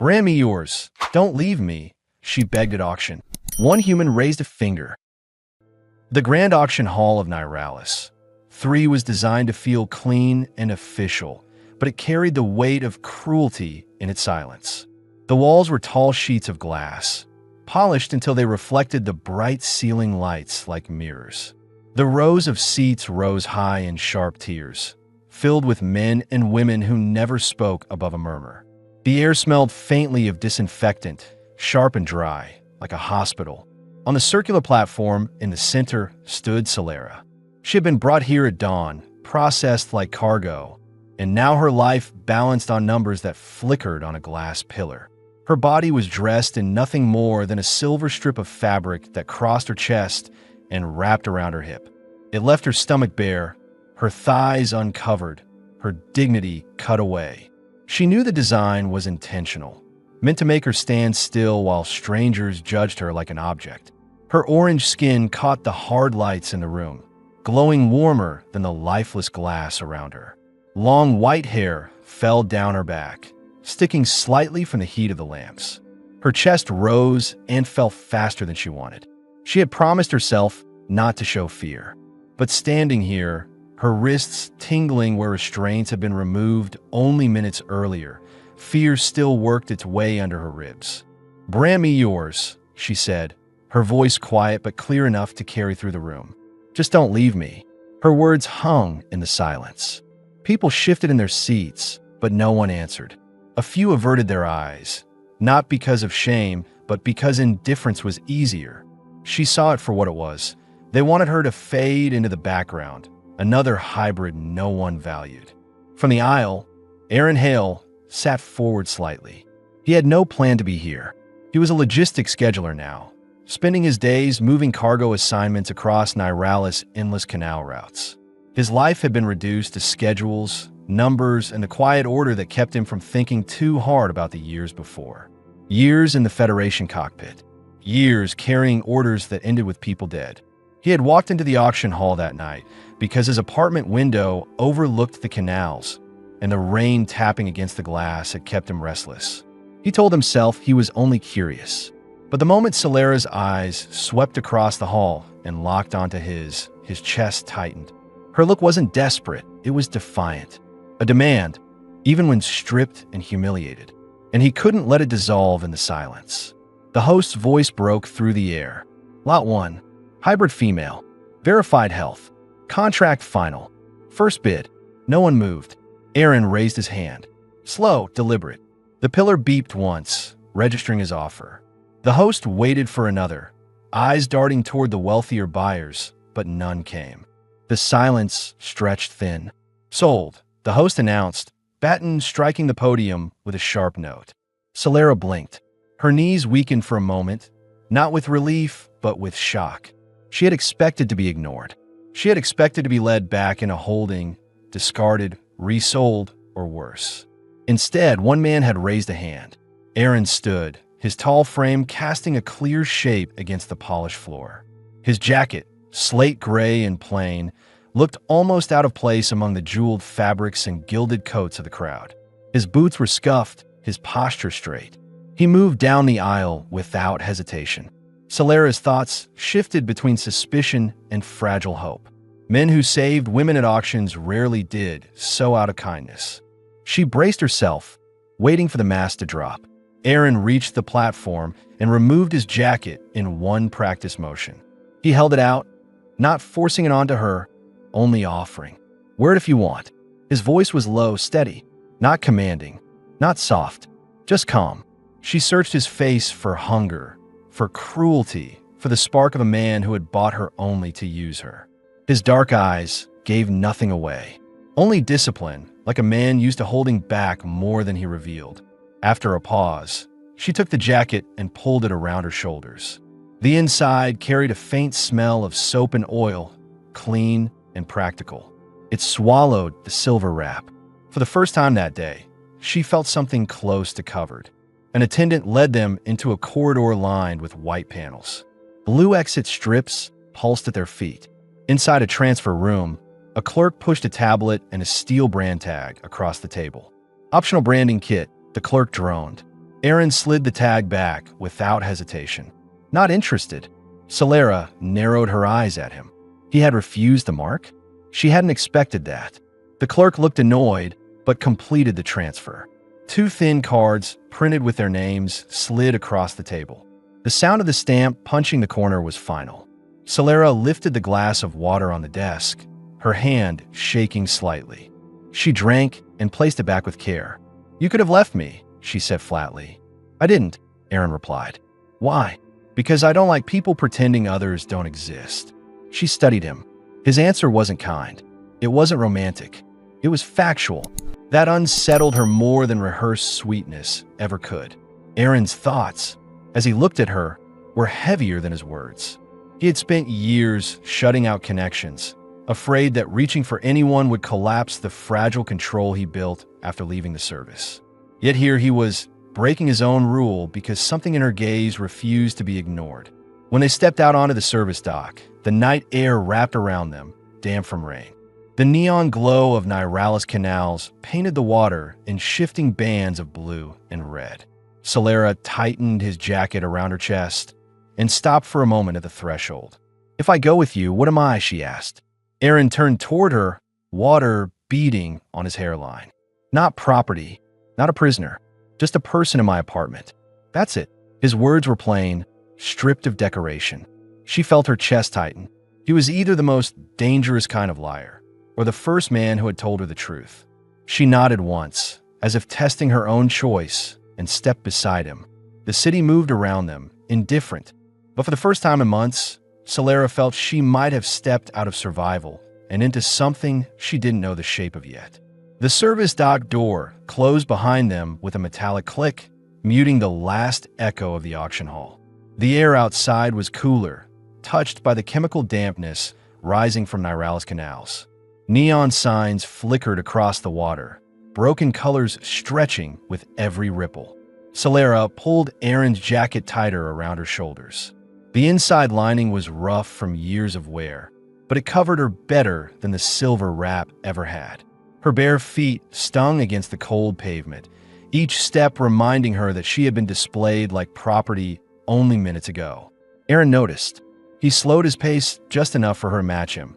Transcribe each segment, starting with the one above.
"Brand me yours. Don't leave me," she begged at auction. One human raised a finger. The Grand Auction Hall of Narration 3 was designed to feel clean and official, but it carried the weight of cruelty in its silence. The walls were tall sheets of glass, polished until they reflected the bright ceiling lights like mirrors. The rows of seats rose high in sharp tiers, filled with men and women who never spoke above a murmur. The air smelled faintly of disinfectant, sharp and dry, like a hospital. On the circular platform in the center stood Celera. She had been brought here at dawn, processed like cargo, and now her life balanced on numbers that flickered on a glass pillar. Her body was dressed in nothing more than a silver strip of fabric that crossed her chest and wrapped around her hip. It left her stomach bare, her thighs uncovered, her dignity cut away. She knew the design was intentional, meant to make her stand still while strangers judged her like an object. Her orange skin caught the hard lights in the room, glowing warmer than the lifeless glass around her. Long white hair fell down her back, sticking slightly from the heat of the lamps. Her chest rose and fell faster than she wanted. She had promised herself not to show fear. But standing here, her wrists tingling where restraints had been removed only minutes earlier, fear still worked its way under her ribs. "Brand me yours," she said, her voice quiet but clear enough to carry through the room. "Just don't leave me." Her words hung in the silence. People shifted in their seats, but no one answered. A few averted their eyes, not because of shame, but because indifference was easier. She saw it for what it was. They wanted her to fade into the background, another hybrid no one valued. From the aisle, Aaron Hale sat forward slightly. He had no plan to be here. He was a logistics scheduler now, spending his days moving cargo assignments across Niralis's endless canal routes. His life had been reduced to schedules, numbers, and the quiet order that kept him from thinking too hard about the years before. Years in the Federation cockpit. Years carrying orders that ended with people dead. He had walked into the auction hall that night because his apartment window overlooked the canals, and the rain tapping against the glass had kept him restless. He told himself he was only curious. But the moment Celera's eyes swept across the hall and locked onto his chest tightened. Her look wasn't desperate, it was defiant. A demand, even when stripped and humiliated. And he couldn't let it dissolve in the silence. The host's voice broke through the air. "Lot 1. Hybrid female. Verified health. Contract final. First bid." No one moved. Aaron raised his hand. Slow, deliberate. The pillar beeped once, registering his offer. The host waited for another, eyes darting toward the wealthier buyers, but none came. The silence stretched thin. "Sold," the host announced, baton striking the podium with a sharp note. Celera blinked. Her knees weakened for a moment, not with relief, but with shock. She had expected to be ignored. She had expected to be led back in a holding, discarded, resold, or worse. Instead, one man had raised a hand. Aaron stood, his tall frame casting a clear shape against the polished floor. His jacket, slate gray and plain, looked almost out of place among the jeweled fabrics and gilded coats of the crowd. His boots were scuffed, his posture straight. He moved down the aisle without hesitation. Celera's thoughts shifted between suspicion and fragile hope. Men who saved women at auctions rarely did so out of kindness. She braced herself, waiting for the mask to drop. Aaron reached the platform and removed his jacket in one practice motion. He held it out, not forcing it onto her, only offering. "Wear it if you want." His voice was low, steady, not commanding, not soft, just calm. She searched his face for hunger, for cruelty, for the spark of a man who had bought her only to use her. His dark eyes gave nothing away, only discipline, like a man used to holding back more than he revealed. After a pause, she took the jacket and pulled it around her shoulders. The inside carried a faint smell of soap and oil, clean and practical. It swallowed the silver wrap. For the first time that day, she felt something close to covered. An attendant led them into a corridor lined with white panels. Blue exit strips pulsed at their feet. Inside a transfer room, a clerk pushed a tablet and a steel brand tag across the table. "Optional branding kit," the clerk droned. Aaron slid the tag back without hesitation. Not interested. Solera narrowed her eyes at him. He had refused the mark? She hadn't expected that. The clerk looked annoyed, but completed the transfer. 2 thin cards, printed with their names, slid across the table. The sound of the stamp punching the corner was final. Solera lifted the glass of water on the desk, her hand shaking slightly. She drank and placed it back with care. "You could have left me," she said flatly. "I didn't," Aaron replied. "Why?" "Because I don't like people pretending others don't exist." She studied him. His answer wasn't kind. It wasn't romantic. It was factual. That unsettled her more than rehearsed sweetness ever could. Aaron's thoughts, as he looked at her, were heavier than his words. He had spent years shutting out connections, afraid that reaching for anyone would collapse the fragile control he built after leaving the service. Yet here he was, breaking his own rule because something in her gaze refused to be ignored. When they stepped out onto the service dock, the night air wrapped around them, damp from rain. The neon glow of Narrated canals painted the water in shifting bands of blue and red. Solera tightened his jacket around her chest and stopped for a moment at the threshold. "If I go with you, what am I?" she asked. Aaron turned toward her, water beading on his hairline. "Not property, not a prisoner, just a person in my apartment. That's it." His words were plain, stripped of decoration. She felt her chest tighten. He was either the most dangerous kind of liar, or the first man who had told her the truth. She nodded once, as if testing her own choice, and stepped beside him. The city moved around them, indifferent. But for the first time in months, Solera felt she might have stepped out of survival and into something she didn't know the shape of yet. The service dock door closed behind them with a metallic click, muting the last echo of the auction hall. The air outside was cooler, touched by the chemical dampness rising from Narrated canals. Neon signs flickered across the water, broken colors stretching with every ripple. Solera pulled Aaron's jacket tighter around her shoulders. The inside lining was rough from years of wear, but it covered her better than the silver wrap ever had. Her bare feet stung against the cold pavement, each step reminding her that she had been displayed like property only minutes ago. Aaron noticed. He slowed his pace just enough for her to match him,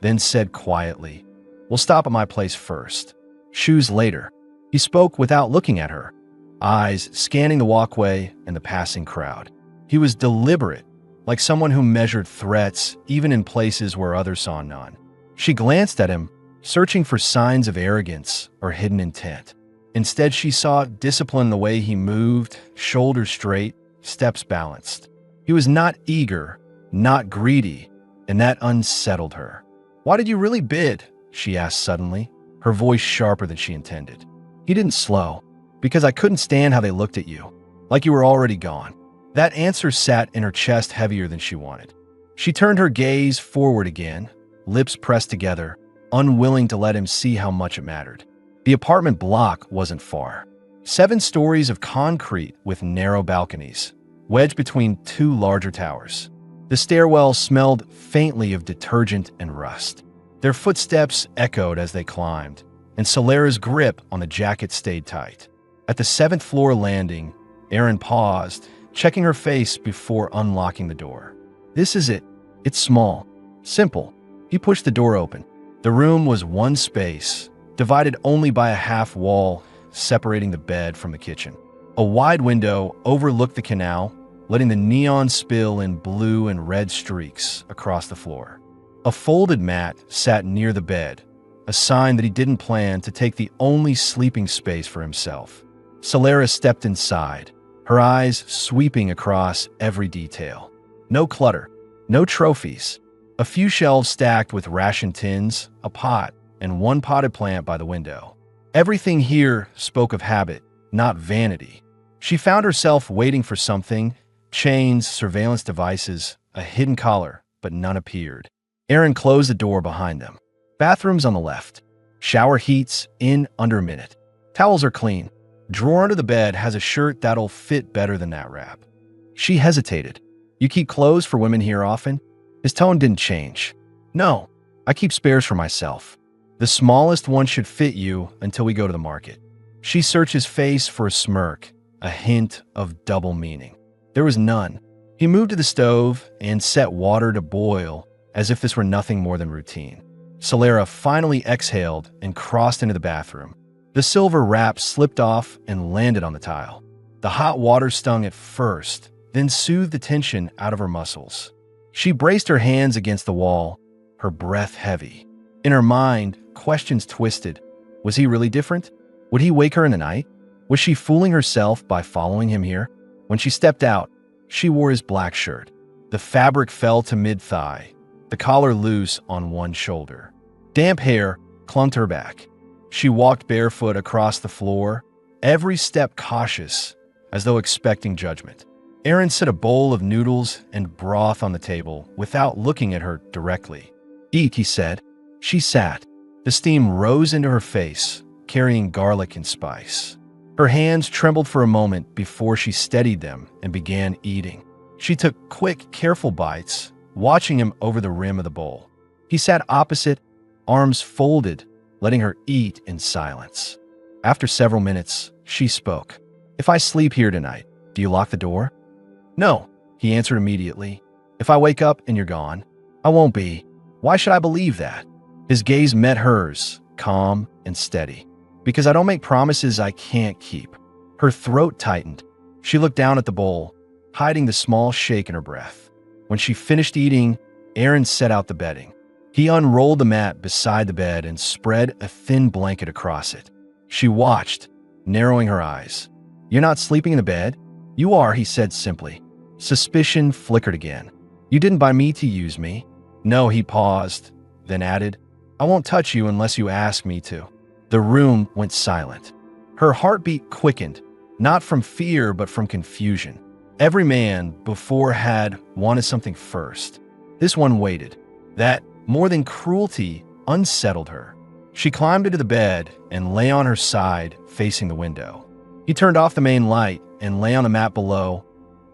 then said quietly, "We'll stop at my place first. Shoes later." He spoke without looking at her, eyes scanning the walkway and the passing crowd. He was deliberate, like someone who measured threats even in places where others saw none. She glanced at him, searching for signs of arrogance or hidden intent. Instead, she saw discipline in the way he moved, shoulders straight, steps balanced. He was not eager, not greedy, and that unsettled her. "Why did you really bid?" she asked suddenly, her voice sharper than she intended. He didn't slow. "Because I couldn't stand how they looked at you, like you were already gone." That answer sat in her chest heavier than she wanted. She turned her gaze forward again, lips pressed together, unwilling to let him see how much it mattered. The apartment block wasn't far. 7 stories of concrete with narrow balconies, wedged between 2 larger towers. The stairwell smelled faintly of detergent and rust. Their footsteps echoed as they climbed, and Solera's grip on the jacket stayed tight. At the 7th floor landing, Aaron paused, checking her face before unlocking the door. "This is it. It's small. Simple." He pushed the door open. The room was one space, divided only by a half wall separating the bed from the kitchen. A wide window overlooked the canal, letting the neon spill in blue and red streaks across the floor. A folded mat sat near the bed, a sign that he didn't plan to take the only sleeping space for himself. Solera stepped inside, her eyes sweeping across every detail. No clutter, no trophies. A few shelves stacked with ration tins, a pot, and 1 potted plant by the window. Everything here spoke of habit, not vanity. She found herself waiting for something: chains, surveillance devices, a hidden collar, but none appeared. Aaron closed the door behind them. Bathrooms on the left. Shower heats in under a minute. Towels are clean. Drawer under the bed has a shirt that'll fit better than that wrap. She hesitated. "You keep clothes for women here often?" His tone didn't change. "No, I keep spares for myself. The smallest one should fit you until we go to the market." She searched his face for a smirk, a hint of double meaning. There was none. He moved to the stove and set water to boil as if this were nothing more than routine. Solera finally exhaled and crossed into the bathroom. The silver wrap slipped off and landed on the tile. The hot water stung at first, then soothed the tension out of her muscles. She braced her hands against the wall, her breath heavy. In her mind, questions twisted. Was he really different? Would he wake her in the night? Was she fooling herself by following him here? When she stepped out, she wore his black shirt. The fabric fell to mid-thigh, the collar loose on one shoulder. Damp hair clung to her back. She walked barefoot across the floor, every step cautious, as though expecting judgment. Aaron set a bowl of noodles and broth on the table without looking at her directly. "Eat," he said. She sat. The steam rose into her face, carrying garlic and spice. Her hands trembled for a moment before she steadied them and began eating. She took quick, careful bites, watching him over the rim of the bowl. He sat opposite, arms folded, letting her eat in silence. After several minutes, she spoke. "If I sleep here tonight, do you lock the door?" "No," he answered immediately. "If I wake up and you're gone, I won't be. Why should I believe that?" His gaze met hers, calm and steady. "Because I don't make promises I can't keep." Her throat tightened. She looked down at the bowl, hiding the small shake in her breath. When she finished eating, Aaron set out the bedding. He unrolled the mat beside the bed and spread a thin blanket across it. She watched, narrowing her eyes. "You're not sleeping in the bed?" "You are," he said simply. Suspicion flickered again. "You didn't buy me to use me." "No," he paused, then added, "I won't touch you unless you ask me to." The room went silent. Her heartbeat quickened, not from fear but from confusion. Every man before had wanted something first. This one waited. That, more than cruelty, unsettled her. She climbed into the bed and lay on her side, facing the window. He turned off the main light and lay on the mat below,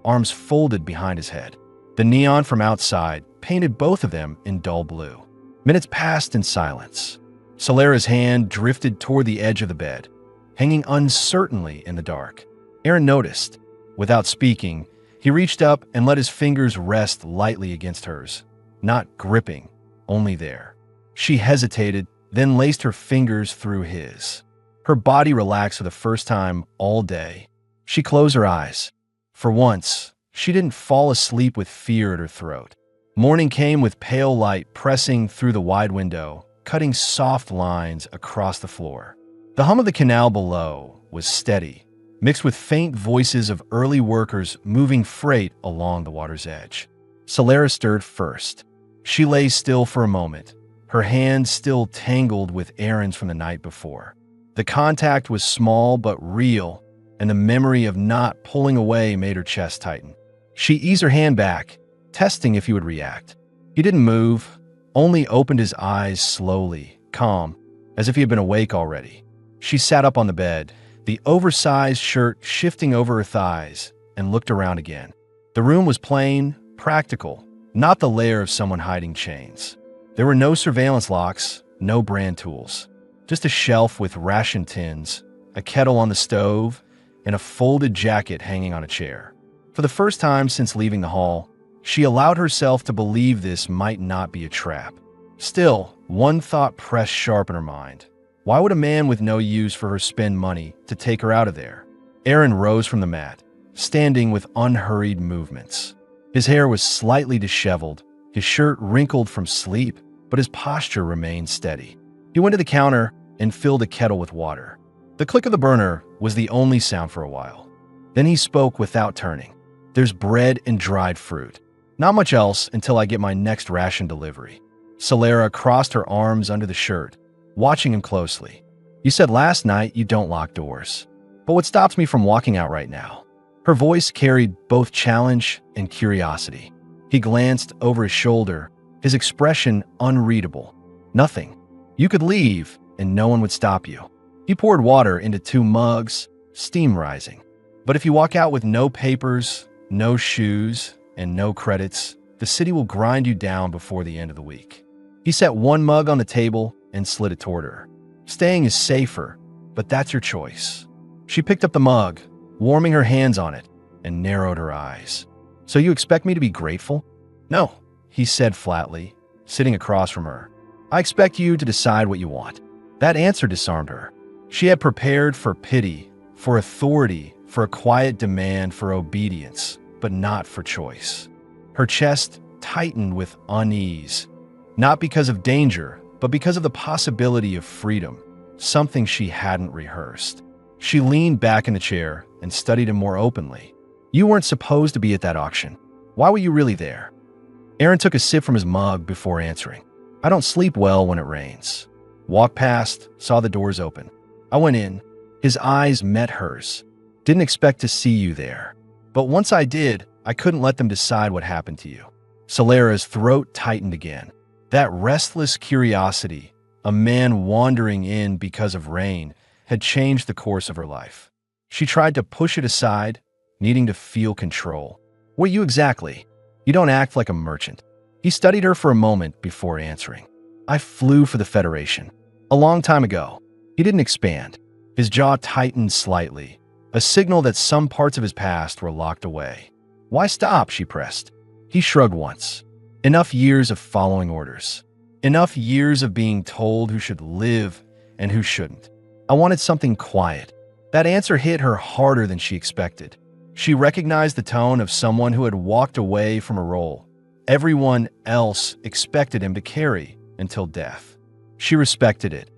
arms folded behind his head. The neon from outside painted both of them in dull blue. Minutes passed in silence. Solera's hand drifted toward the edge of the bed, hanging uncertainly in the dark. Aaron noticed. Without speaking, he reached up and let his fingers rest lightly against hers, not gripping, only there. She hesitated, then laced her fingers through his. Her body relaxed for the first time all day. She closed her eyes. For once, she didn't fall asleep with fear at her throat. Morning came with pale light pressing through the wide window, cutting soft lines across the floor. The hum of the canal below was steady, mixed with faint voices of early workers moving freight along the water's edge. Solera stirred first. She lay still for a moment, her hands still tangled with Aaron's from the night before. The contact was small but real, and the memory of not pulling away made her chest tighten. She eased her hand back, testing if he would react. He didn't move, only opened his eyes slowly, calm, as if he had been awake already. She sat up on the bed, the oversized shirt shifting over her thighs, and looked around again. The room was plain, practical, not the lair of someone hiding chains. There were no surveillance locks, no brand tools, just a shelf with ration tins, a kettle on the stove, and a folded jacket hanging on a chair. For the first time since leaving the hall, she allowed herself to believe this might not be a trap. Still, one thought pressed sharp in her mind. Why would a man with no use for her spend money to take her out of there? Aaron rose from the mat, standing with unhurried movements. His hair was slightly disheveled, his shirt wrinkled from sleep, but his posture remained steady. He went to the counter and filled a kettle with water. The click of the burner was the only sound for a while. Then he spoke without turning. "There's bread and dried fruit. Not much else until I get my next ration delivery." Solera crossed her arms under the shirt, watching him closely. "You said last night you don't lock doors. But what stops me from walking out right now?" Her voice carried both challenge and curiosity. He glanced over his shoulder, his expression unreadable. "Nothing. You could leave, and no one would stop you." He poured water into 2 mugs, steam rising. "But if you walk out with no papers, no shoes, and no credits, the city will grind you down before the end of the week." He set 1 mug on the table and slid it toward her. "Staying is safer, but that's your choice." She picked up the mug, warming her hands on it, and narrowed her eyes. "So you expect me to be grateful?" "No," he said flatly, sitting across from her. "I expect you to decide what you want." That answer disarmed her. She had prepared for pity, for authority, for a quiet demand for obedience, but not for choice. Her chest tightened with unease, not because of danger, but because of the possibility of freedom, something she hadn't rehearsed. She leaned back in the chair and studied him more openly. "You weren't supposed to be at that auction. Why were you really there?" Aaron took a sip from his mug before answering. "I don't sleep well when it rains." Walked past, saw the doors open. I went in. His eyes met hers. "Didn't expect to see you there. But once I did, I couldn't let them decide what happened to you." Solera's throat tightened again. That restless curiosity, a man wandering in because of rain, had changed the course of her life. She tried to push it aside, needing to feel control. "What you exactly? You don't act like a merchant." He studied her for a moment before answering. "I flew for the Federation. A long time ago." He didn't expand. His jaw tightened slightly, a signal that some parts of his past were locked away. "Why stop?" she pressed. He shrugged once. "Enough years of following orders. Enough years of being told who should live and who shouldn't. I wanted something quiet." That answer hit her harder than she expected. She recognized the tone of someone who had walked away from a role everyone else expected him to carry until death. She respected it,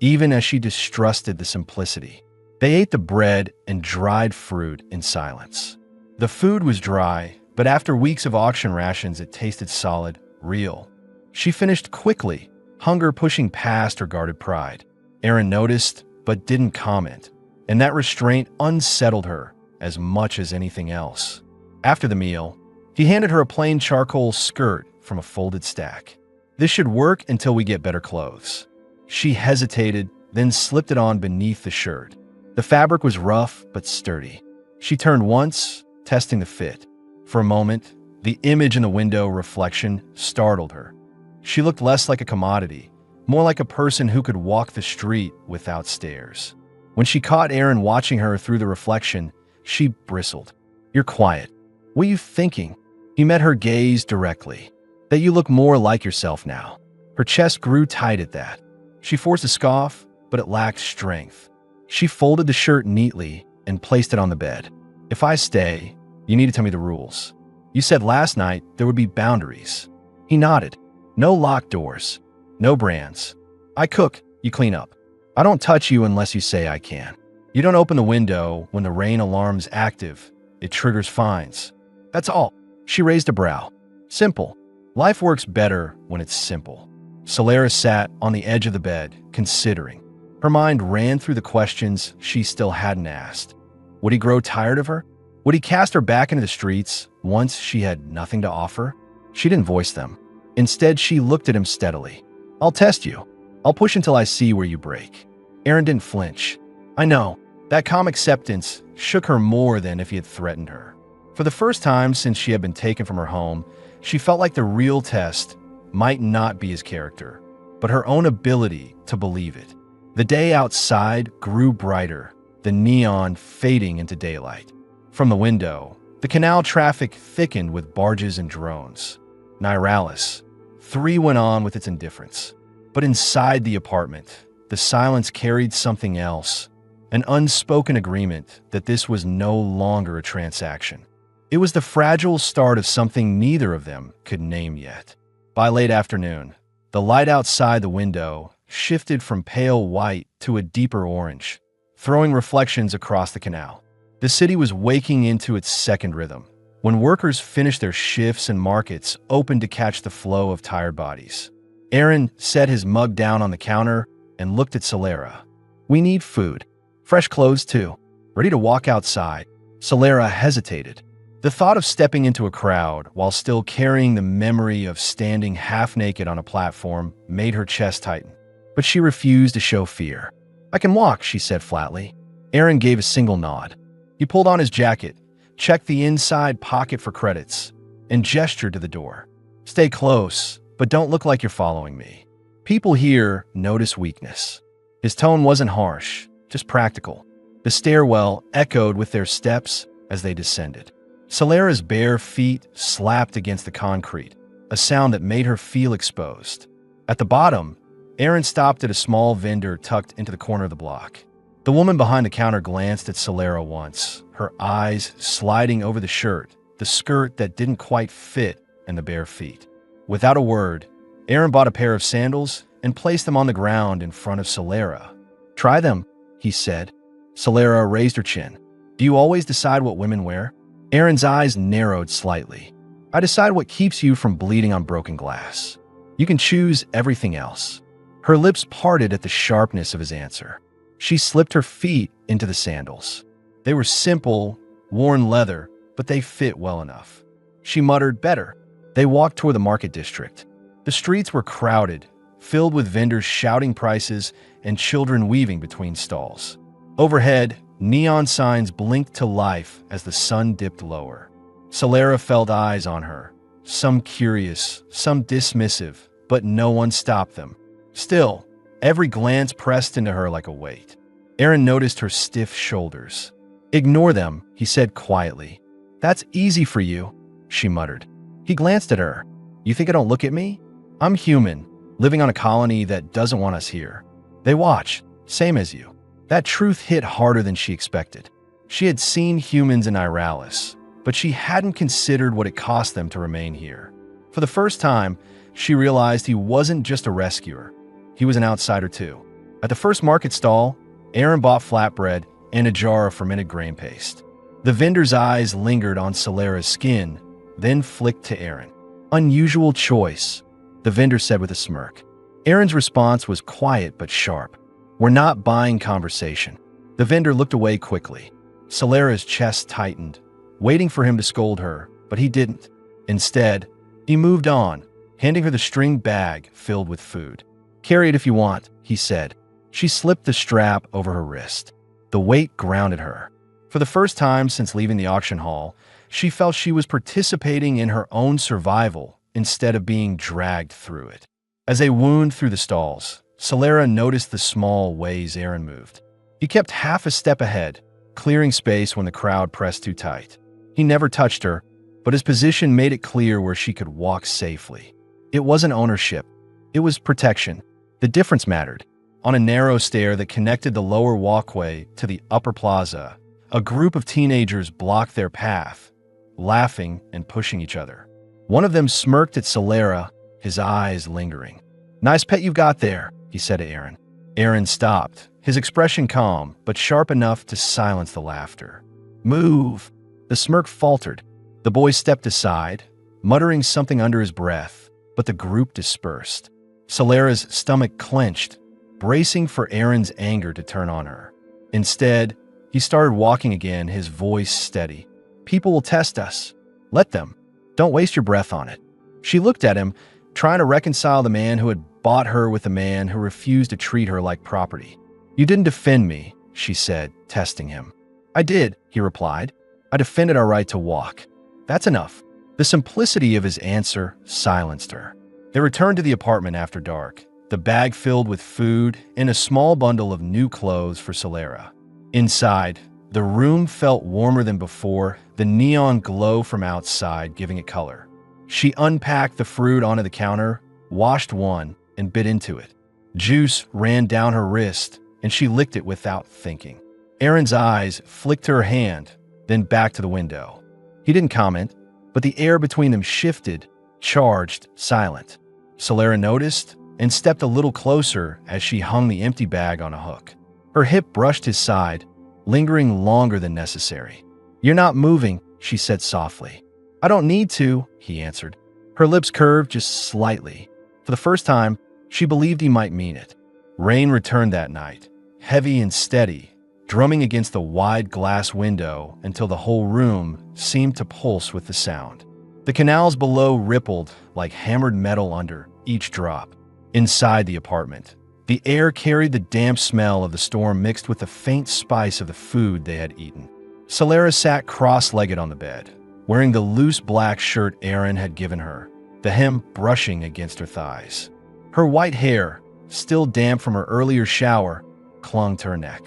even as she distrusted the simplicity. They ate the bread and dried fruit in silence. The food was dry, but after weeks of auction rations, it tasted solid, real. She finished quickly, hunger pushing past her guarded pride. Aaron noticed, but didn't comment, and that restraint unsettled her as much as anything else. After the meal, he handed her a plain charcoal skirt from a folded stack. "This should work until we get better clothes." She hesitated, then slipped it on beneath the shirt. The fabric was rough but sturdy. She turned once, testing the fit. For a moment, the image in the window reflection startled her. She looked less like a commodity, more like a person who could walk the street without stairs. When she caught Aaron watching her through the reflection, she bristled. "You're quiet. What are you thinking?" He met her gaze directly. "That you look more like yourself now." Her chest grew tight at that. She forced a scoff, but it lacked strength. She folded the shirt neatly and placed it on the bed. "If I stay, you need to tell me the rules. You said last night there would be boundaries." He nodded. "No locked doors. No brands. I cook, you clean up. I don't touch you unless you say I can. You don't open the window when the rain alarm's active. It triggers fines. That's all." She raised a brow. "Simple. Life works better when it's simple." Solera sat on the edge of the bed, considering. Her mind ran through the questions she still hadn't asked. Would he grow tired of her? Would he cast her back into the streets once she had nothing to offer? She didn't voice them. Instead, she looked at him steadily. "I'll test you. I'll push until I see where you break." Aaron didn't flinch. I know. That calm acceptance shook her more than if he had threatened her. For the first time since she had been taken from her home, she felt like the real test might not be his character, but her own ability to believe it. The day outside grew brighter, the neon fading into daylight. From the window, the canal traffic thickened with barges and drones. Narrated. 3 went on with its indifference. But inside the apartment, the silence carried something else, an unspoken agreement that this was no longer a transaction. It was the fragile start of something neither of them could name yet. By late afternoon, the light outside the window shifted from pale white to a deeper orange, throwing reflections across the canal. The city was waking into its second rhythm, when workers finished their shifts and markets opened to catch the flow of tired bodies. Aaron set his mug down on the counter and looked at Solera. "We need food. Fresh clothes, too. Ready to walk outside." Solera hesitated. The thought of stepping into a crowd while still carrying the memory of standing half-naked on a platform made her chest tighten. But she refused to show fear. "I can walk," she said flatly. Aaron gave a single nod. He pulled on his jacket, checked the inside pocket for credits, and gestured to the door. "Stay close, but don't look like you're following me. People here notice weakness." His tone wasn't harsh, just practical. The stairwell echoed with their steps as they descended. Solera's bare feet slapped against the concrete, a sound that made her feel exposed. At the bottom, Aaron stopped at a small vendor tucked into the corner of the block. The woman behind the counter glanced at Solera once, her eyes sliding over the shirt, the skirt that didn't quite fit, and the bare feet. Without a word, Aaron bought a pair of sandals and placed them on the ground in front of Solera. "Try them," he said. Solera raised her chin. "Do you always decide what women wear?" Aaron's eyes narrowed slightly. "I decide what keeps you from bleeding on broken glass. You can choose everything else." Her lips parted at the sharpness of his answer. She slipped her feet into the sandals. They were simple, worn leather, but they fit well enough. She muttered, "Better." They walked toward the market district. The streets were crowded, filled with vendors shouting prices and children weaving between stalls. Overhead, neon signs blinked to life as the sun dipped lower. Solera felt eyes on her, some curious, some dismissive, but no one stopped them. Still, every glance pressed into her like a weight. Aaron noticed her stiff shoulders. "Ignore them," he said quietly. "That's easy for you," she muttered. He glanced at her. "You think I don't look at me? I'm human, living on a colony that doesn't want us here. They watch, same as you." That truth hit harder than she expected. She had seen humans in Iralis, but she hadn't considered what it cost them to remain here. For the first time, she realized he wasn't just a rescuer. He was an outsider too. At the first market stall, Aaron bought flatbread and a jar of fermented grain paste. The vendor's eyes lingered on Solera's skin, then flicked to Aaron. "Unusual choice," the vendor said with a smirk. Aaron's response was quiet but sharp. "We're not buying conversation." The vendor looked away quickly. Solera's chest tightened, waiting for him to scold her, but he didn't. Instead, he moved on, handing her the string bag filled with food. "Carry it if you want," he said. She slipped the strap over her wrist. The weight grounded her. For the first time since leaving the auction hall, she felt she was participating in her own survival instead of being dragged through it. As they wound through the stalls, Solera noticed the small ways Aaron moved. He kept half a step ahead, clearing space when the crowd pressed too tight. He never touched her, but his position made it clear where she could walk safely. It wasn't ownership. It was protection. The difference mattered. On a narrow stair that connected the lower walkway to the upper plaza, a group of teenagers blocked their path, laughing and pushing each other. One of them smirked at Solera, his eyes lingering. "Nice pet you've got there," he said to Aaron. Aaron stopped, his expression calm, but sharp enough to silence the laughter. "Move!" The smirk faltered. The boy stepped aside, muttering something under his breath, but the group dispersed. Solera's stomach clenched, bracing for Aaron's anger to turn on her. Instead, he started walking again, his voice steady. "People will test us. Let them. Don't waste your breath on it." She looked at him, trying to reconcile the man who had bought her with the man who refused to treat her like property. "You didn't defend me," she said, testing him. "I did," he replied. "I defended our right to walk." "That's enough." The simplicity of his answer silenced her. They returned to the apartment after dark, the bag filled with food and a small bundle of new clothes for Solera. Inside, the room felt warmer than before, the neon glow from outside giving it color. She unpacked the fruit onto the counter, washed one, and bit into it. Juice ran down her wrist, and she licked it without thinking. Aaron's eyes flicked to her hand, then back to the window. He didn't comment, but the air between them shifted, charged, silent. Solera noticed and stepped a little closer as she hung the empty bag on a hook. Her hip brushed his side, lingering longer than necessary. "You're not moving," she said softly. "I don't need to," he answered. Her lips curved just slightly. For the first time, she believed he might mean it. Rain returned that night, heavy and steady, drumming against the wide glass window until the whole room seemed to pulse with the sound. The canals below rippled like hammered metal under each drop. Inside the apartment, the air carried the damp smell of the storm mixed with the faint spice of the food they had eaten. Solera sat cross-legged on the bed, wearing the loose black shirt Aaron had given her, the hem brushing against her thighs. Her white hair, still damp from her earlier shower, clung to her neck.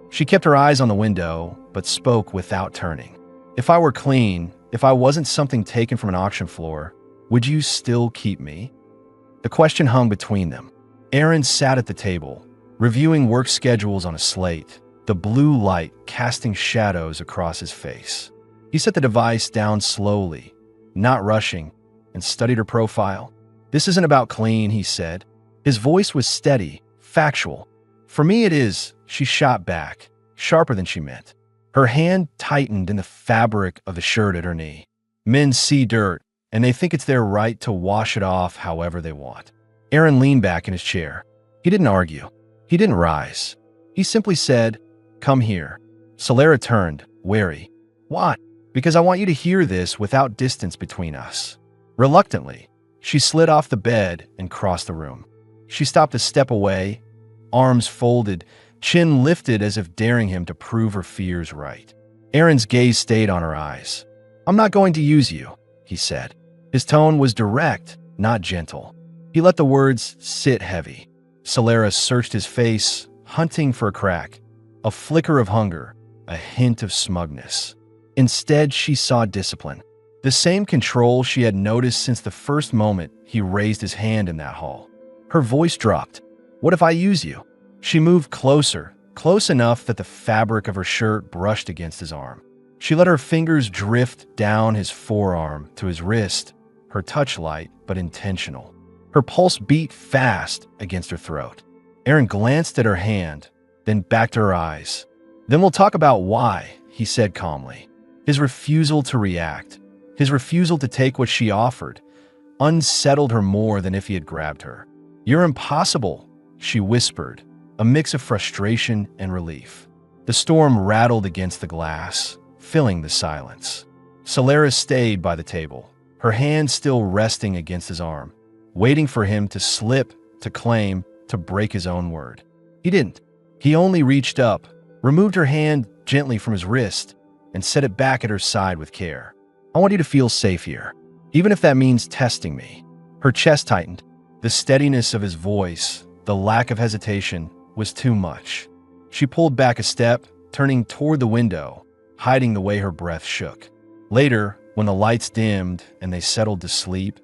She kept her eyes on the window, but spoke without turning. If I were clean, if I wasn't something taken from an auction floor, would you still keep me? The question hung between them. Aaron sat at the table, reviewing work schedules on a slate, the blue light casting shadows across his face. He set the device down slowly, not rushing, and studied her profile. This isn't about clean, he said. His voice was steady, factual. For me it is, she shot back, sharper than she meant. Her hand tightened in the fabric of the shirt at her knee. Men see dirt, and they think it's their right to wash it off however they want. Aaron leaned back in his chair. He didn't argue. He didn't rise. He simply said, "Come here." Solera turned, wary. "Why?" "Because I want you to hear this without distance between us." Reluctantly, she slid off the bed and crossed the room. She stopped a step away, arms folded, chin lifted as if daring him to prove her fears right. Aaron's gaze stayed on her eyes. "I'm not going to use you," he said. His tone was direct, not gentle. He let the words sit heavy. Solera searched his face, hunting for a crack, a flicker of hunger, a hint of smugness. Instead, she saw discipline. The same control she had noticed since the first moment he raised his hand in that hall. Her voice dropped. "What if I use you?" She moved closer, close enough that the fabric of her shirt brushed against his arm. She let her fingers drift down his forearm to his wrist, her touch light but intentional. Her pulse beat fast against her throat. Aaron glanced at her hand, then back to her eyes. "Then we'll talk about why," he said calmly. His refusal to react, his refusal to take what she offered, unsettled her more than if he had grabbed her. "You're impossible," she whispered, a mix of frustration and relief. The storm rattled against the glass, filling the silence. Solera stayed by the table, her hand still resting against his arm, waiting for him to slip, to claim, to break his own word. He didn't. He only reached up, removed her hand gently from his wrist, and set it back at her side with care. "I want you to feel safe here, even if that means testing me." Her chest tightened. The steadiness of his voice, the lack of hesitation, was too much. She pulled back a step, turning toward the window, hiding the way her breath shook. Later, when the lights dimmed and they settled to sleep,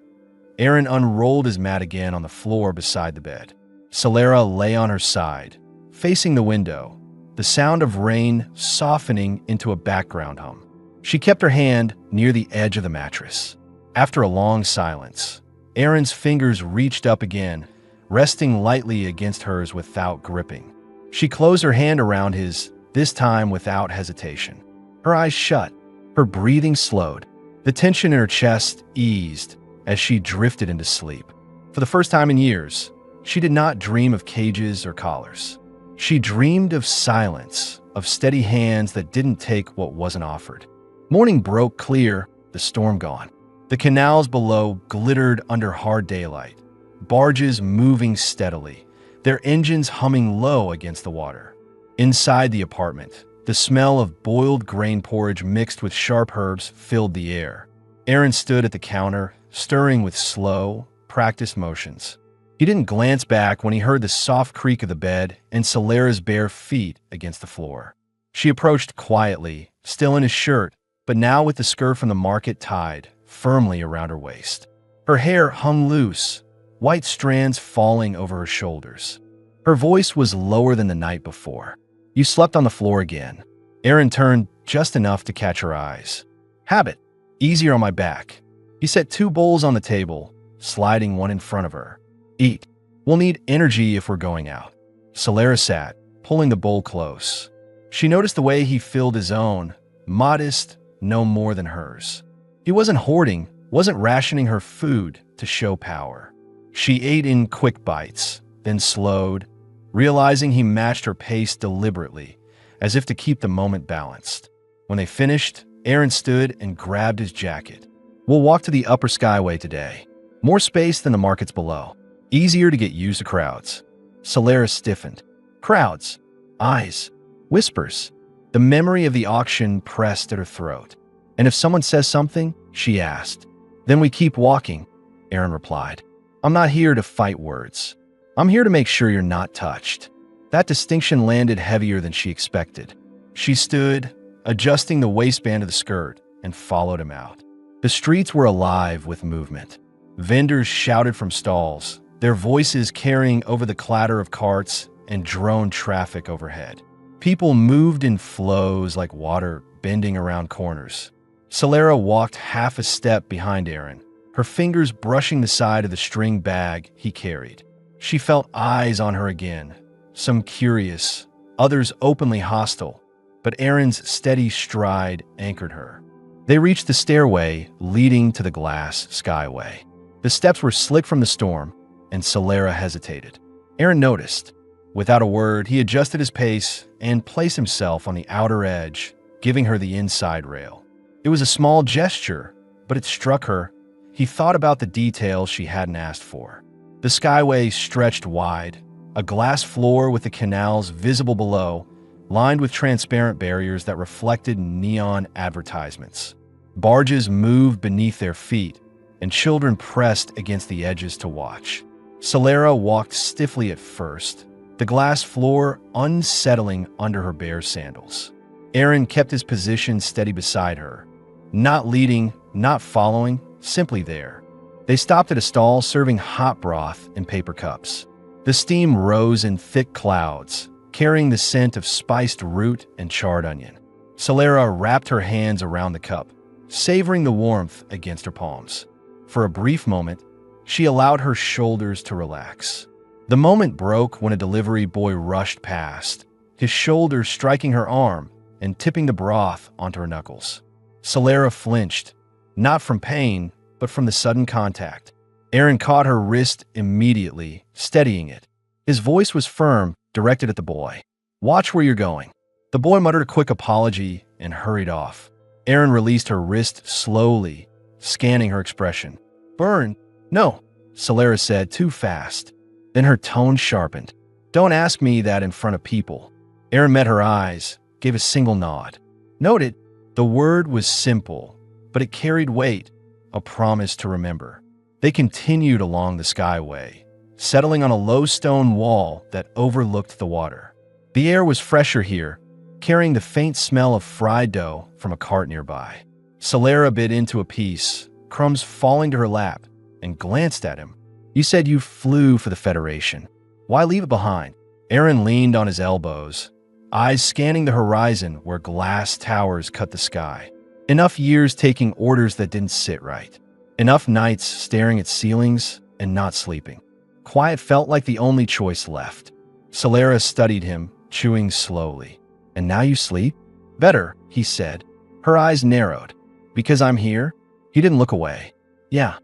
Aaron unrolled his mat again on the floor beside the bed. Solera lay on her side, facing the window, the sound of rain softening into a background hum. She kept her hand near the edge of the mattress. After a long silence, Aaron's fingers reached up again, resting lightly against hers without gripping. She closed her hand around his, this time without hesitation. Her eyes shut, her breathing slowed. The tension in her chest eased as she drifted into sleep. For the first time in years, she did not dream of cages or collars. She dreamed of silence, of steady hands that didn't take what wasn't offered. Morning broke clear, the storm gone. The canals below glittered under hard daylight, barges moving steadily, their engines humming low against the water. Inside the apartment, the smell of boiled grain porridge mixed with sharp herbs filled the air. Aaron stood at the counter, stirring with slow, practiced motions. He didn't glance back when he heard the soft creak of the bed and Solera's bare feet against the floor. She approached quietly, still in his shirt, but now with the skirt from the market tied firmly around her waist. Her hair hung loose, white strands falling over her shoulders. Her voice was lower than the night before. "You slept on the floor again." Aaron turned just enough to catch her eyes. "Habit. Easier on my back." He set two bowls on the table, sliding one in front of her. "Eat. We'll need energy if we're going out." Solera sat, pulling the bowl close. She noticed the way he filled his own, modest, no more than hers. He wasn't hoarding, wasn't rationing her food to show power. She ate in quick bites, then slowed, realizing he matched her pace deliberately, as if to keep the moment balanced. When they finished, Aaron stood and grabbed his jacket. "We'll walk to the upper skyway today. More space than the markets below. Easier to get used to crowds." Solera stiffened. Crowds. Eyes. Whispers. The memory of the auction pressed at her throat. "And if someone says something?" she asked. "Then we keep walking," Aaron replied. "I'm not here to fight words. I'm here to make sure you're not touched." That distinction landed heavier than she expected. She stood, adjusting the waistband of the skirt, and followed him out. The streets were alive with movement. Vendors shouted from stalls, their voices carrying over the clatter of carts and drone traffic overhead. People moved in flows like water bending around corners. Celera walked half a step behind Aaron, her fingers brushing the side of the string bag he carried. She felt eyes on her again, some curious, others openly hostile, but Aaron's steady stride anchored her. They reached the stairway leading to the glass skyway. The steps were slick from the storm, and Celera hesitated. Aaron noticed. Without a word, he adjusted his pace and placed himself on the outer edge, giving her the inside rail. It was a small gesture, but it struck her. He thought about the details she hadn't asked for. The skyway stretched wide, a glass floor with the canals visible below, lined with transparent barriers that reflected neon advertisements. Barges moved beneath their feet, and children pressed against the edges to watch. Celera walked stiffly at first, the glass floor unsettling under her bare sandals. Aaron kept his position steady beside her, not leading, not following, simply there. They stopped at a stall serving hot broth in paper cups. The steam rose in thick clouds, carrying the scent of spiced root and charred onion. Celera wrapped her hands around the cup, savoring the warmth against her palms. For a brief moment, she allowed her shoulders to relax. The moment broke when a delivery boy rushed past, his shoulder striking her arm and tipping the broth onto her knuckles. Celera flinched, not from pain, but from the sudden contact. Aaron caught her wrist immediately, steadying it. His voice was firm, directed at the boy. "Watch where you're going." The boy muttered a quick apology and hurried off. Aaron released her wrist slowly, scanning her expression. "Burn? No," Celera said, too fast. Then her tone sharpened. "Don't ask me that in front of people." Aaron met her eyes, gave a single nod. Noted, the word was simple, but it carried weight, a promise to remember. They continued along the skyway, settling on a low stone wall that overlooked the water. The air was fresher here, carrying the faint smell of fried dough from a cart nearby. Celera bit into a piece, crumbs falling to her lap, and glanced at him. "You said you flew for the Federation. Why leave it behind?" Aaron leaned on his elbows, eyes scanning the horizon where glass towers cut the sky. Enough years taking orders that didn't sit right. Enough nights staring at ceilings and not sleeping. Quiet felt like the only choice left. Celera studied him, chewing slowly. "And now you sleep?" "Better," he said. Her eyes narrowed. "Because I'm here?" He didn't look away. "Yeah."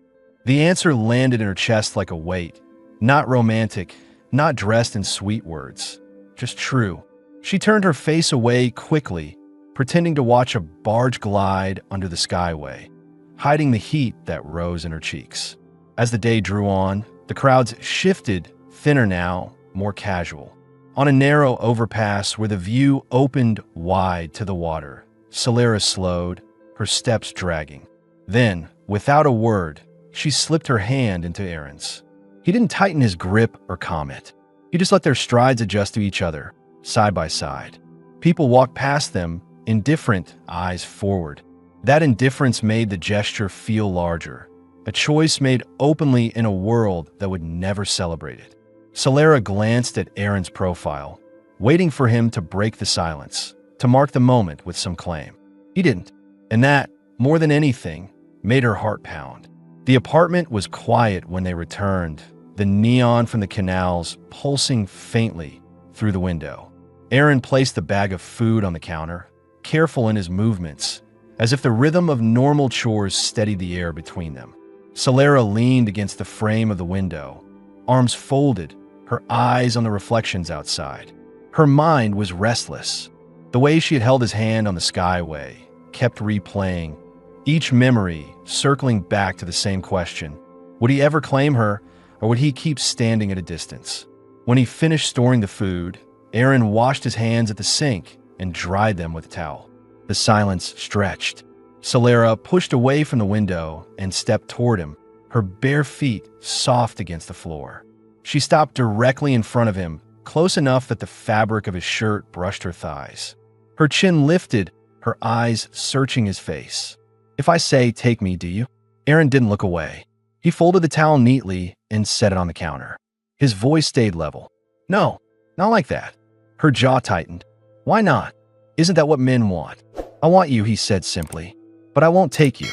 The answer landed in her chest like a weight. Not romantic, not dressed in sweet words. Just true. She turned her face away quickly, pretending to watch a barge glide under the skyway, hiding the heat that rose in her cheeks. As the day drew on, the crowds shifted, thinner now, more casual. On a narrow overpass where the view opened wide to the water, Celera slowed, her steps dragging. Then, without a word, she slipped her hand into Aaron's. He didn't tighten his grip or comment. He just let their strides adjust to each other, side by side. People walked past them, indifferent, eyes forward. That indifference made the gesture feel larger, a choice made openly in a world that would never celebrate it. Celera glanced at Aaron's profile, waiting for him to break the silence, to mark the moment with some claim. He didn't, and that, more than anything, made her heart pound. The apartment was quiet when they returned, the neon from the canals pulsing faintly through the window. Aaron placed the bag of food on the counter, careful in his movements, as if the rhythm of normal chores steadied the air between them. Celera leaned against the frame of the window, arms folded, her eyes on the reflections outside. Her mind was restless. The way she had held his hand on the skyway kept replaying, each memory circling back to the same question. Would he ever claim her, or would he keep standing at a distance? When he finished storing the food, Aaron washed his hands at the sink and dried them with a towel. The silence stretched. Celera pushed away from the window and stepped toward him, her bare feet soft against the floor. She stopped directly in front of him, close enough that the fabric of his shirt brushed her thighs. Her chin lifted, her eyes searching his face. "If I say take me, do you?" Aaron didn't look away. He folded the towel neatly and set it on the counter. His voice stayed level. "No, not like that." Her jaw tightened. "Why not? Isn't that what men want?" "I want you," he said simply. "But I won't take you.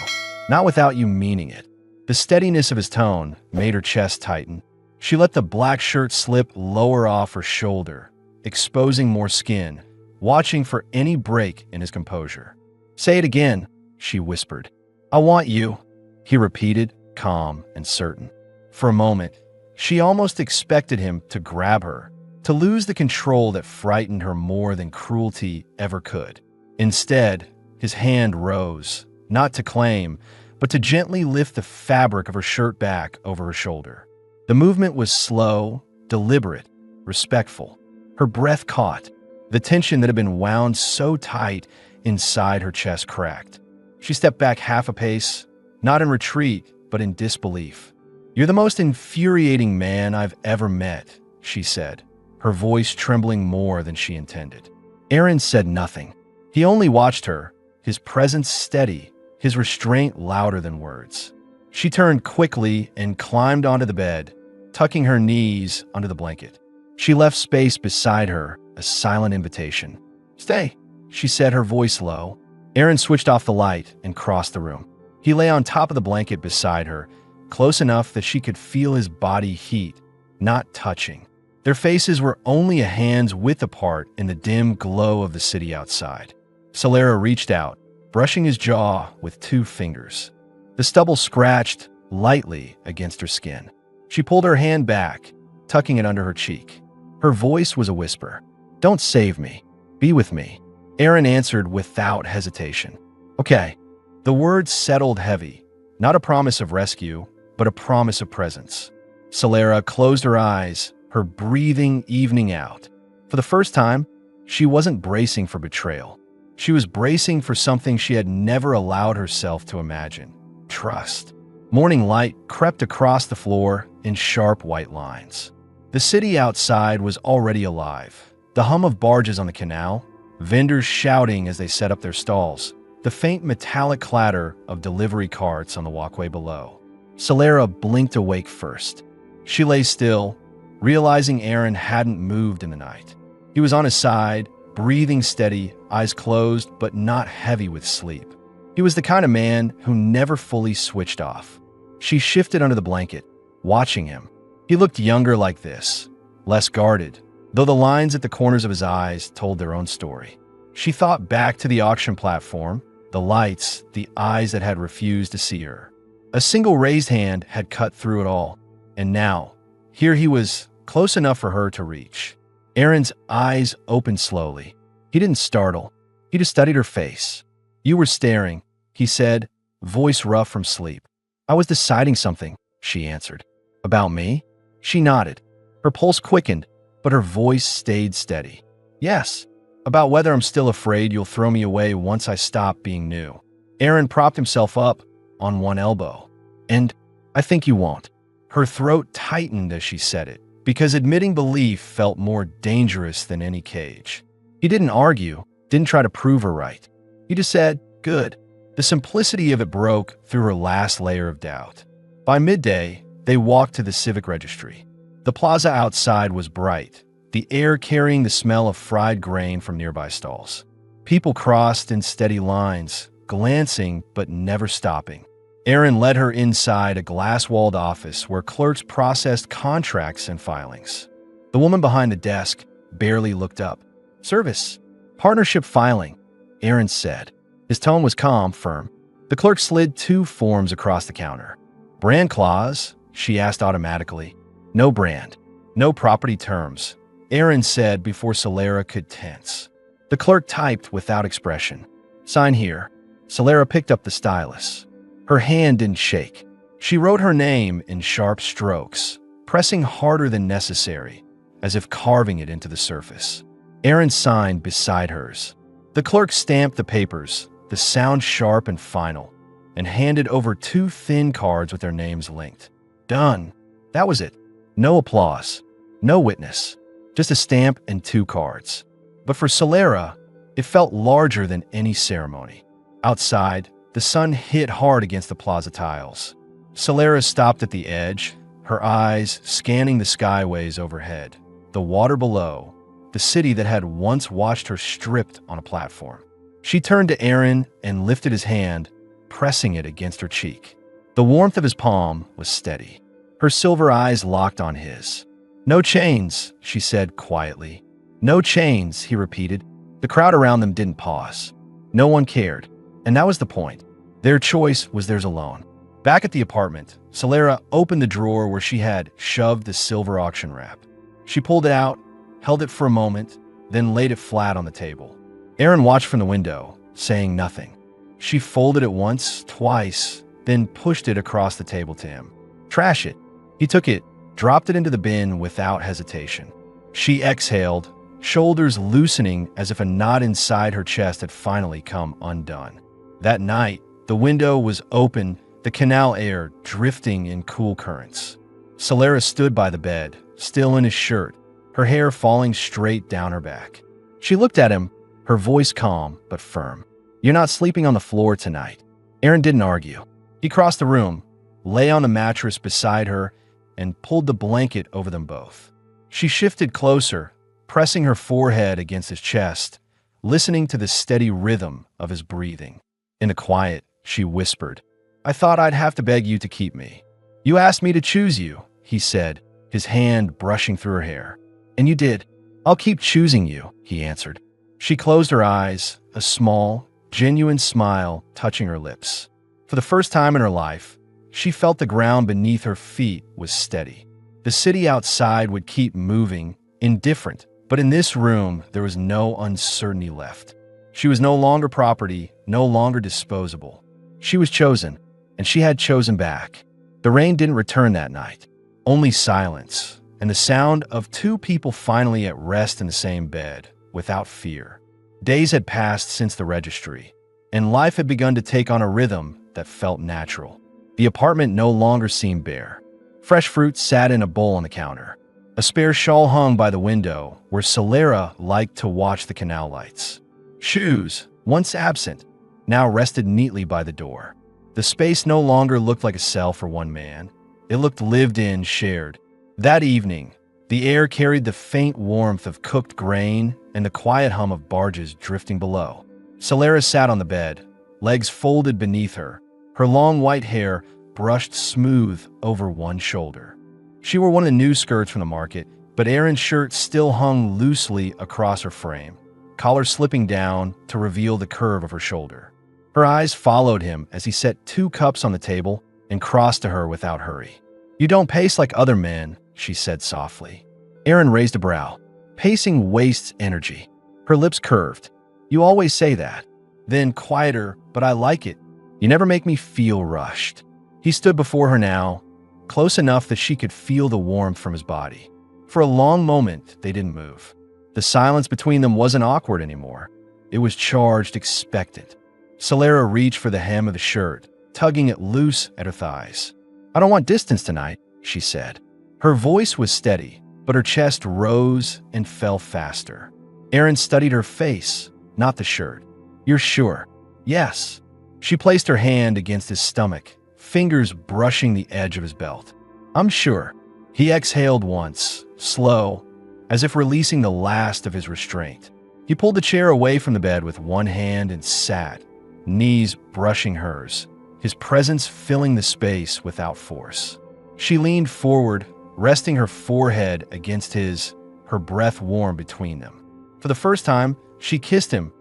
Not without you meaning it." The steadiness of his tone made her chest tighten. She let the black shirt slip lower off her shoulder, exposing more skin, watching for any break in his composure. "Say it again," she whispered. "I want you," he repeated, calm and certain. For a moment, she almost expected him to grab her, to lose the control that frightened her more than cruelty ever could. Instead, his hand rose, not to claim, but to gently lift the fabric of her shirt back over her shoulder. The movement was slow, deliberate, respectful. Her breath caught. The tension that had been wound so tight inside her chest cracked. She stepped back half a pace, not in retreat, but in disbelief. "You're the most infuriating man I've ever met," she said, her voice trembling more than she intended. Aaron said nothing. He only watched her, his presence steady, his restraint louder than words. She turned quickly and climbed onto the bed, tucking her knees under the blanket. She left space beside her, a silent invitation. "Stay," she said, her voice low. Aaron switched off the light and crossed the room. He lay on top of the blanket beside her, close enough that she could feel his body heat, not touching. Their faces were only a hand's width apart in the dim glow of the city outside. Solera reached out, brushing his jaw with 2 fingers. The stubble scratched lightly against her skin. She pulled her hand back, tucking it under her cheek. Her voice was a whisper. "Don't save me. Be with me." Aaron answered without hesitation. "Okay." The words settled heavy, not a promise of rescue, but a promise of presence. Solera closed her eyes, her breathing evening out. For the first time, she wasn't bracing for betrayal. She was bracing for something she had never allowed herself to imagine. Trust. Morning light crept across the floor in sharp white lines. The city outside was already alive. The hum of barges on the canal, vendors shouting as they set up their stalls, the faint metallic clatter of delivery carts on the walkway below. Solera blinked awake first. She lay still, realizing Aaron hadn't moved in the night. He was on his side, breathing steady, eyes closed but not heavy with sleep. He was the kind of man who never fully switched off. She shifted under the blanket, watching him. He looked younger like this, less guarded, though the lines at the corners of his eyes told their own story. She thought back to the auction platform, the lights, the eyes that had refused to see her. A single raised hand had cut through it all, and now, here he was, close enough for her to reach. Aaron's eyes opened slowly. He didn't startle. He just studied her face. "You were staring," he said, voice rough from sleep. "I was deciding something," she answered. "About me?" She nodded. Her pulse quickened, but her voice stayed steady. "Yes, about whether I'm still afraid you'll throw me away once I stop being new." Aaron propped himself up on one elbow. "And I think you won't." Her throat tightened as she said it, because admitting belief felt more dangerous than any cage. He didn't argue, didn't try to prove her right. He just said, "Good." The simplicity of it broke through her last layer of doubt. By midday, they walked to the civic registry. The plaza outside was bright, the air carrying the smell of fried grain from nearby stalls. People crossed in steady lines, glancing but never stopping. Aaron led her inside a glass-walled office where clerks processed contracts and filings. The woman behind the desk barely looked up. "Service. Partnership filing," Aaron said. His tone was calm, firm. The clerk slid 2 forms across the counter. "Brand clause?" she asked automatically. "No brand. No property terms," Aaron said before Solera could tense. The clerk typed without expression. "Sign here." Solera picked up the stylus. Her hand didn't shake. She wrote her name in sharp strokes, pressing harder than necessary, as if carving it into the surface. Aaron signed beside hers. The clerk stamped the papers, the sound sharp and final, and handed over 2 thin cards with their names linked. Done. That was it. No applause. No witness. just a stamp and 2 cards. But for Solera, it felt larger than any ceremony. Outside, the sun hit hard against the plaza tiles. Solera stopped at the edge, her eyes scanning the skyways overhead, the water below, the city that had once watched her stripped on a platform. She turned to Aaron and lifted his hand, pressing it against her cheek. The warmth of his palm was steady. Her silver eyes locked on his. "No chains," she said quietly. "No chains," he repeated. The crowd around them didn't pause. No one cared, and that was the point. Their choice was theirs alone. Back at the apartment, Solera opened the drawer where she had shoved the silver auction wrap. She pulled it out, held it for a moment, then laid it flat on the table. Aaron watched from the window, saying nothing. She folded it once, twice, then pushed it across the table to him. "Trash it." He took it, dropped it into the bin without hesitation. She exhaled, shoulders loosening as if a knot inside her chest had finally come undone. That night, the window was open, the canal air drifting in cool currents. Solera stood by the bed, still in his shirt, her hair falling straight down her back. She looked at him, her voice calm but firm. "You're not sleeping on the floor tonight." Aaron didn't argue. He crossed the room, lay on the mattress beside her, and pulled the blanket over them both. She shifted closer, pressing her forehead against his chest, listening to the steady rhythm of his breathing. In the quiet, she whispered, "I thought I'd have to beg you to keep me. You asked me to choose you," he said, his hand brushing through her hair. "And you did. I'll keep choosing you," he answered. She closed her eyes, a small, genuine smile touching her lips. For the first time in her life, she felt the ground beneath her feet was steady. The city outside would keep moving, indifferent, but in this room there was no uncertainty left. She was no longer property, no longer disposable. She was chosen, and she had chosen back. The rain didn't return that night, only silence, and the sound of 2 people finally at rest in the same bed, without fear. Days had passed since the registry, and life had begun to take on a rhythm that felt natural. The apartment no longer seemed bare. Fresh fruit sat in a bowl on the counter. A spare shawl hung by the window where Solera liked to watch the canal lights. Shoes, once absent, now rested neatly by the door. The space no longer looked like a cell for one man. It looked lived in, shared. That evening, the air carried the faint warmth of cooked grain and the quiet hum of barges drifting below. Solera sat on the bed, legs folded beneath her, her long white hair brushed smooth over one shoulder. She wore one of the new skirts from the market, but Aaron's shirt still hung loosely across her frame, collar slipping down to reveal the curve of her shoulder. Her eyes followed him as he set 2 cups on the table and crossed to her without hurry. "You don't pace like other men," she said softly. Aaron raised a brow. "Pacing wastes energy." Her lips curved. "You always say that." Then quieter, "But I like it. You never make me feel rushed." He stood before her now, close enough that she could feel the warmth from his body. For a long moment, they didn't move. The silence between them wasn't awkward anymore. It was charged, expectant. Solera reached for the hem of the shirt, tugging it loose at her thighs. "I don't want distance tonight," she said. Her voice was steady, but her chest rose and fell faster. Aaron studied her face, not the shirt. "You're sure?" "Yes." She placed her hand against his stomach, fingers brushing the edge of his belt. "I'm sure." He exhaled once, slow, as if releasing the last of his restraint. He pulled the chair away from the bed with one hand and sat, knees brushing hers, his presence filling the space without force. She leaned forward, resting her forehead against his, her breath warm between them. For the first time, she kissed him,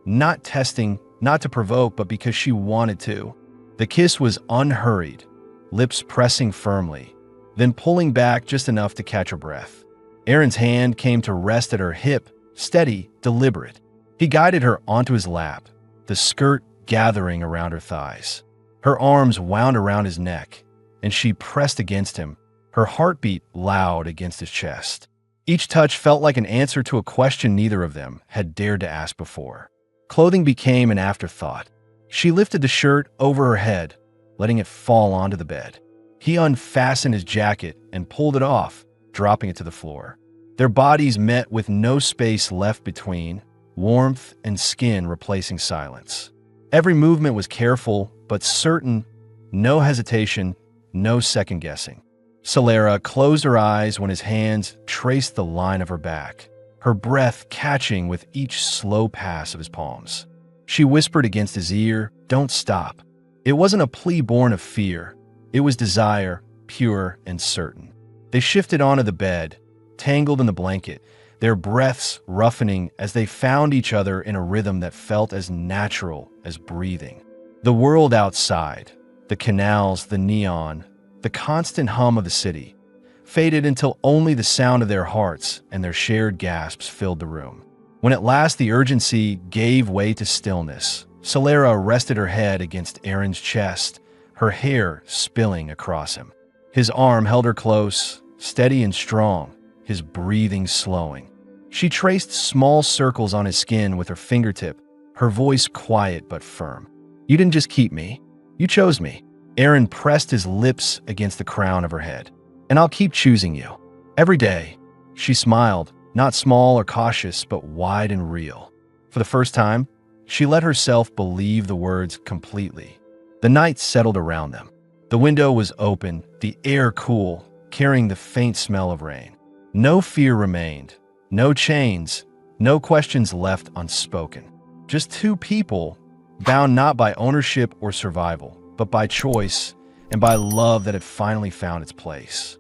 not testing, not to provoke, but because she wanted to. The kiss was unhurried, lips pressing firmly, then pulling back just enough to catch her breath. Aaron's hand came to rest at her hip, steady, deliberate. He guided her onto his lap, the skirt gathering around her thighs. Her arms wound around his neck, and she pressed against him, her heartbeat loud against his chest. Each touch felt like an answer to a question neither of them had dared to ask before. Clothing became an afterthought. She lifted the shirt over her head, letting it fall onto the bed. He unfastened his jacket and pulled it off, dropping it to the floor. Their bodies met with no space left between, warmth and skin replacing silence. Every movement was careful but certain, no hesitation, no second-guessing. Celera closed her eyes when his hands traced the line of her back, her breath catching with each slow pass of his palms. She whispered against his ear, "Don't stop." It wasn't a plea born of fear. It was desire, pure and certain. They shifted onto the bed, tangled in the blanket, their breaths roughening as they found each other in a rhythm that felt as natural as breathing. The world outside, the canals, the neon, the constant hum of the city, faded until only the sound of their hearts and their shared gasps filled the room. When at last the urgency gave way to stillness, Celera rested her head against Aaron's chest, her hair spilling across him. His arm held her close, steady and strong, his breathing slowing. She traced small circles on his skin with her fingertip, her voice quiet but firm. "You didn't just keep me, you chose me." Aaron pressed his lips against the crown of her head. "And I'll keep choosing you. Every day." She smiled, not small or cautious, but wide and real. For the first time, she let herself believe the words completely. The night settled around them. The window was open, the air cool, carrying the faint smell of rain. No fear remained, no chains, no questions left unspoken. Just two people, bound not by ownership or survival, but by choice and by love that had finally found its place.